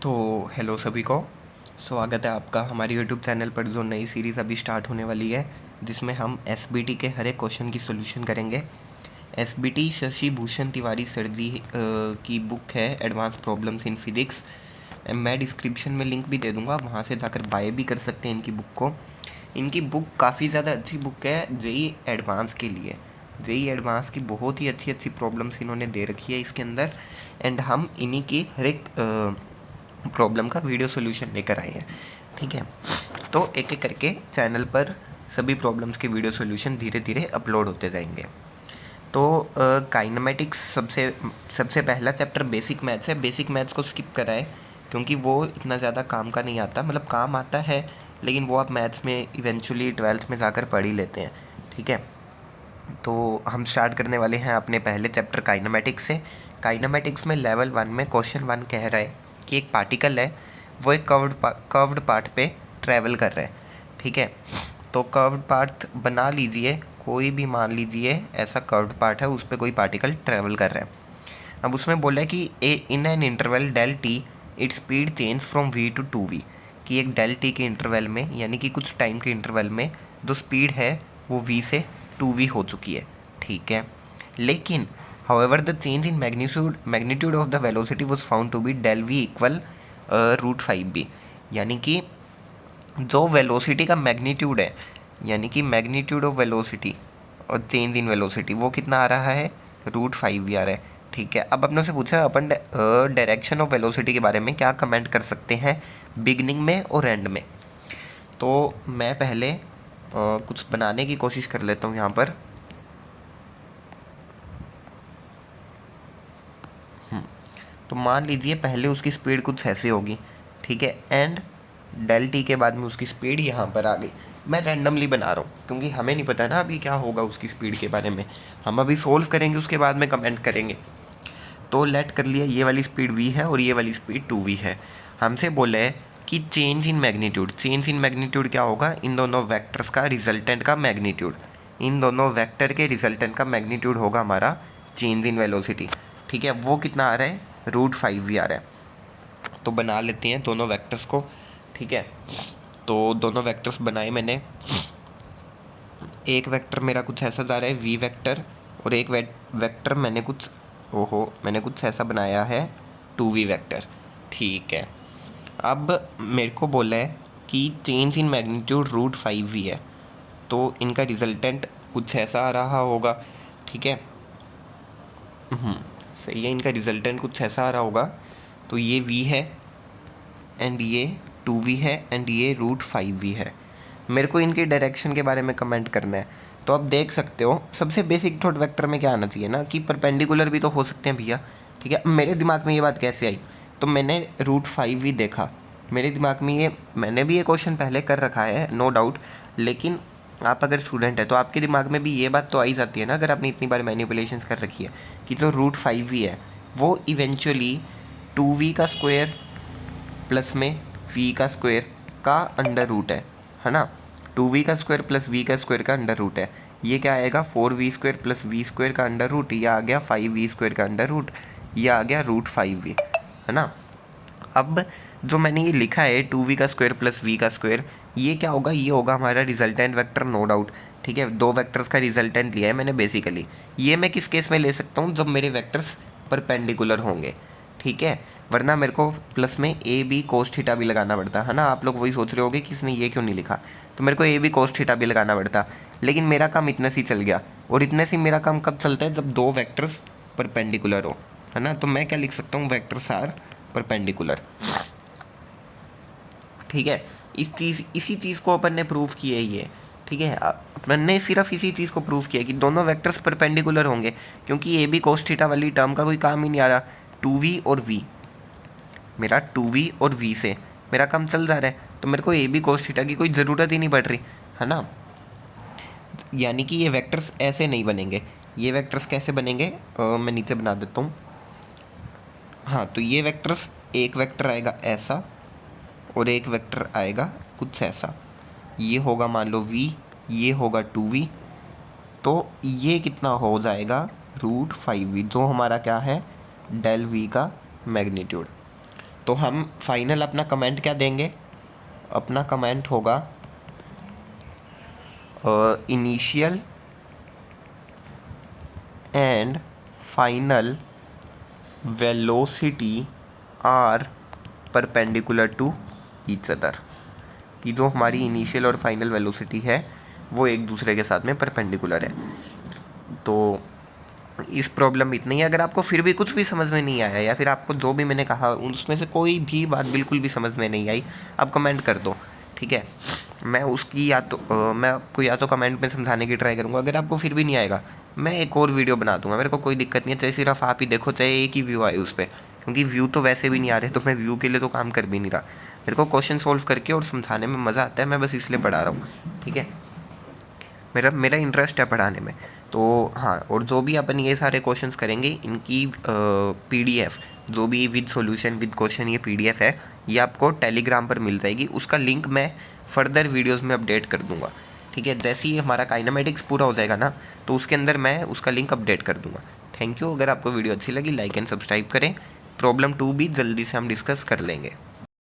तो हेलो सभी को। स्वागत है आपका हमारे यूट्यूब चैनल पर जो नई सीरीज़ अभी स्टार्ट होने वाली है, जिसमें हम एसबीटी के हर एक क्वेश्चन की सॉल्यूशन करेंगे। एसबीटी शशि भूषण तिवारी सर जी की बुक है एडवांस प्रॉब्लम्स इन फिजिक्स। मैं डिस्क्रिप्शन में लिंक भी दे दूंगा, वहाँ से जाकर बाय भी कर सकते हैं इनकी बुक को। इनकी बुक काफ़ी ज़्यादा अच्छी बुक है जेई एडवांस के लिए। जेई एडवांस की बहुत ही अच्छी अच्छी प्रॉब्लम्स इन्होंने दे रखी है इसके अंदर, एंड हम इन्हीं की हर एक प्रॉब्लम का वीडियो सोल्यूशन लेकर आए हैं। ठीक है, तो एक एक करके चैनल पर सभी प्रॉब्लम्स के वीडियो सोल्यूशन धीरे धीरे अपलोड होते जाएंगे। तो काइनेमेटिक्स सबसे सबसे पहला चैप्टर बेसिक मैथ्स है। बेसिक मैथ्स को स्किप कराएं क्योंकि वो इतना ज़्यादा काम का नहीं आता, मतलब काम आता है लेकिन वो आप मैथ्स में इवेंचुअली 12th में जाकर पढ़ ही लेते हैं। ठीक है, तो हम स्टार्ट करने वाले हैं अपने पहले चैप्टर काइनेमेटिक्स से। काइनेमेटिक्स में लेवल 1 में क्वेश्चन 1 कह रहा है कि एक पार्टिकल है, वो एक कर्व्ड पार्ट पे ट्रैवल कर रहा है। ठीक है, तो कर्व्ड पार्ट बना लीजिए, कोई भी मान लीजिए ऐसा कर्व्ड पार्ट है, उस पर कोई पार्टिकल ट्रैवल कर रहा है। अब उसमें बोला है कि in an interval del t it speed change from v to two v, कि एक डेल टी के इंटरवल में यानी कि कुछ टाइम के इंटरवल में जो स्पीड है वो वी से टू वी हो चुकी है। ठीक है, लेकिन however the change in magnitude of the velocity was found to be del v equal √5b, यानी कि जो वेलोसिटी का मैग्नीट्यूड है, यानी कि मैग्नीट्यूड ऑफ वेलोसिटी और चेंज इन वेलोसिटी वो कितना आ रहा है, √5v आ रहा है। ठीक है, अब अपने से पूछा अपन डायरेक्शन ऑफ वेलोसिटी के बारे में क्या कमेंट कर सकते हैं बिगनिंग में और एंड में। तो मैं पहले कुछ बनाने की कोशिश कर लेता हूँ यहाँ पर। तो मान लीजिए पहले उसकी स्पीड कुछ ऐसे होगी। ठीक है, एंड डेल टी के बाद में उसकी स्पीड यहाँ पर आ गई। मैं रैंडमली बना रहा हूँ क्योंकि हमें नहीं पता ना अभी क्या होगा उसकी स्पीड के बारे में। हम अभी सोल्व करेंगे, उसके बाद में कमेंट करेंगे। तो लेट कर लिया ये वाली स्पीड v है और ये वाली स्पीड 2v है। हमसे बोले है कि change in magnitude. Change in magnitude क्या होगा, इन दोनों वेक्टर्स का रिजल्टेंट का मैग्नीट्यूड। इन दोनों वेक्टर के रिजल्टेंट का मैग्नीट्यूड होगा हमारा चेंज इन वेलोसिटी। ठीक है, वो कितना आ रहा है, √5v आ रहा है। तो बना लेते हैं दोनों वेक्टर्स को। ठीक है, तो दोनों वेक्टर्स बनाए मैंने। एक वेक्टर मेरा कुछ ऐसा जा रहा है v वेक्टर, और एक वेक्टर मैंने कुछ ऐसा बनाया है 2v वेक्टर। ठीक है, अब मेरे को बोला है कि चेंज इन मैग्नीट्यूड √5v है, तो इनका रिजल्टेंट कुछ ऐसा आ रहा होगा। ठीक है, सही है, इनका रिजल्टेंट कुछ ऐसा आ रहा होगा। तो ये v है एंड ये 2v है एंड ये √5v है। मेरे को इनके डायरेक्शन के बारे में कमेंट करना है। तो आप देख सकते हो सबसे बेसिक डॉट वेक्टर में क्या आना चाहिए ना, कि परपेंडिकुलर भी तो हो सकते हैं भैया। ठीक है, अब मेरे दिमाग में ये बात कैसे आई, तो मैंने √5v देखा मेरे दिमाग में। ये मैंने भी ये क्वेश्चन पहले कर रखा है नो डाउट, लेकिन आप अगर स्टूडेंट है तो आपके दिमाग में भी ये बात तो आई जाती है ना, अगर आपने इतनी बार मैनिपुलेशंस कर रखी है, कि जो √5v है वो इवेंचुअली 2v का स्क्वायर प्लस में v का स्क्वायर का अंडर रूट है ना। 2v का स्क्वायर प्लस v का स्क्वायर का अंडर रूट है। ये क्या आएगा, 4v square plus v square का अंडर रूट, यह आ गया 5v स्क्वायर का अंडर रूट, यह आ गया √5v, है ना। अब जो मैंने ये लिखा है 2v का स्क्वायर प्लस v का स्क्वायर, ये क्या होगा, ये होगा हमारा रिजल्टेंट वेक्टर नो डाउट। ठीक है, दो वेक्टर्स का रिजल्टेंट लिया है मैंने बेसिकली। ये मैं किस केस में ले सकता हूँ, जब मेरे वेक्टर्स परपेंडिकुलर होंगे। ठीक है, वरना मेरे को प्लस में ए बी कोस थीटा भी लगाना पड़ता है ना। आप लोग वही सोच रहे होगे कि इसने ये क्यों नहीं लिखा, तो मेरे को ए बी कोस थीटा भी लगाना पड़ता, लेकिन मेरा काम इतने से चल गया। और इतने से मेरा काम कब चलता है, जब दो वेक्टर्स परपेंडिकुलर हो, है ना। तो मैं क्या लिख सकता हूँ, वेक्टर्स आर परपेंडिकुलर। ठीक है, इसी चीज़ को अपन ने प्रूव किया है ये। ठीक है, अपन ने सिर्फ इसी चीज़ को प्रूव किया कि दोनों वेक्टर्स परपेंडिकुलर होंगे, क्योंकि ए बी कोस थीटा वाली टर्म का कोई काम ही नहीं आ रहा। 2v और v, मेरा 2v और v से मेरा काम चल जा रहा है, तो मेरे को ए बी कोस थीटा की कोई ज़रूरत ही नहीं पड़ रही, है ना। यानी कि ये वेक्टर्स ऐसे नहीं बनेंगे। ये वेक्टर्स कैसे बनेंगे, मैं नीचे बना देता हूँ। हाँ, तो ये वेक्टर्स, एक वेक्टर आएगा ऐसा और एक वेक्टर आएगा कुछ ऐसा। ये होगा मान लो v, ये होगा 2v, तो ये कितना हो जाएगा, √5v, जो हमारा क्या है, डेल v का मैग्नीट्यूड। तो हम फाइनल अपना कमेंट क्या देंगे, अपना कमेंट होगा initial and final velocity are perpendicular to each other, कि जो हमारी इनिशियल और फाइनल वेलोसिटी है वो एक दूसरे के साथ में परपेंडिकुलर है। तो इस प्रॉब्लम में इतना ही। अगर आपको फिर भी कुछ भी समझ में नहीं आया या फिर आपको जो भी मैंने कहा उसमें से कोई भी बात बिल्कुल भी समझ में नहीं आई, आप कमेंट कर दो, ठीक है। मैं उसकी मैं आपको या तो कमेंट में समझाने की ट्राई करूँगा। अगर आपको फिर भी नहीं आएगा मैं एक और वीडियो बना दूंगा, मेरे को कोई दिक्कत नहीं है, चाहे सिर्फ आप ही देखो, चाहे एक ही व्यू आए उस पर, क्योंकि व्यू तो वैसे भी नहीं आ रहे, तो मैं व्यू के लिए तो काम कर भी नहीं रहा। मेरे को क्वेश्चन सोल्व करके और समझाने में मज़ा आता है, मैं बस इसलिए पढ़ा रहा हूँ, ठीक है। मेरा इंटरेस्ट है पढ़ाने में। तो हाँ, और जो भी अपन ये सारे क्वेश्चंस करेंगे इनकी PDF जो भी विद सॉल्यूशन विद क्वेश्चन ये PDF है, ये आपको टेलीग्राम पर मिल जाएगी। उसका लिंक मैं फर्दर वीडियोस में अपडेट कर दूंगा, ठीक है। जैसे ही हमारा काइनेमेटिक्स पूरा हो जाएगा ना, तो उसके अंदर मैं उसका लिंक अपडेट कर दूंगा। Thank you. अगर आपको वीडियो अच्छी लगी लाइक एंड सब्सक्राइब करें। प्रॉब्लम 2 भी जल्दी से हम डिस्कस कर लेंगे।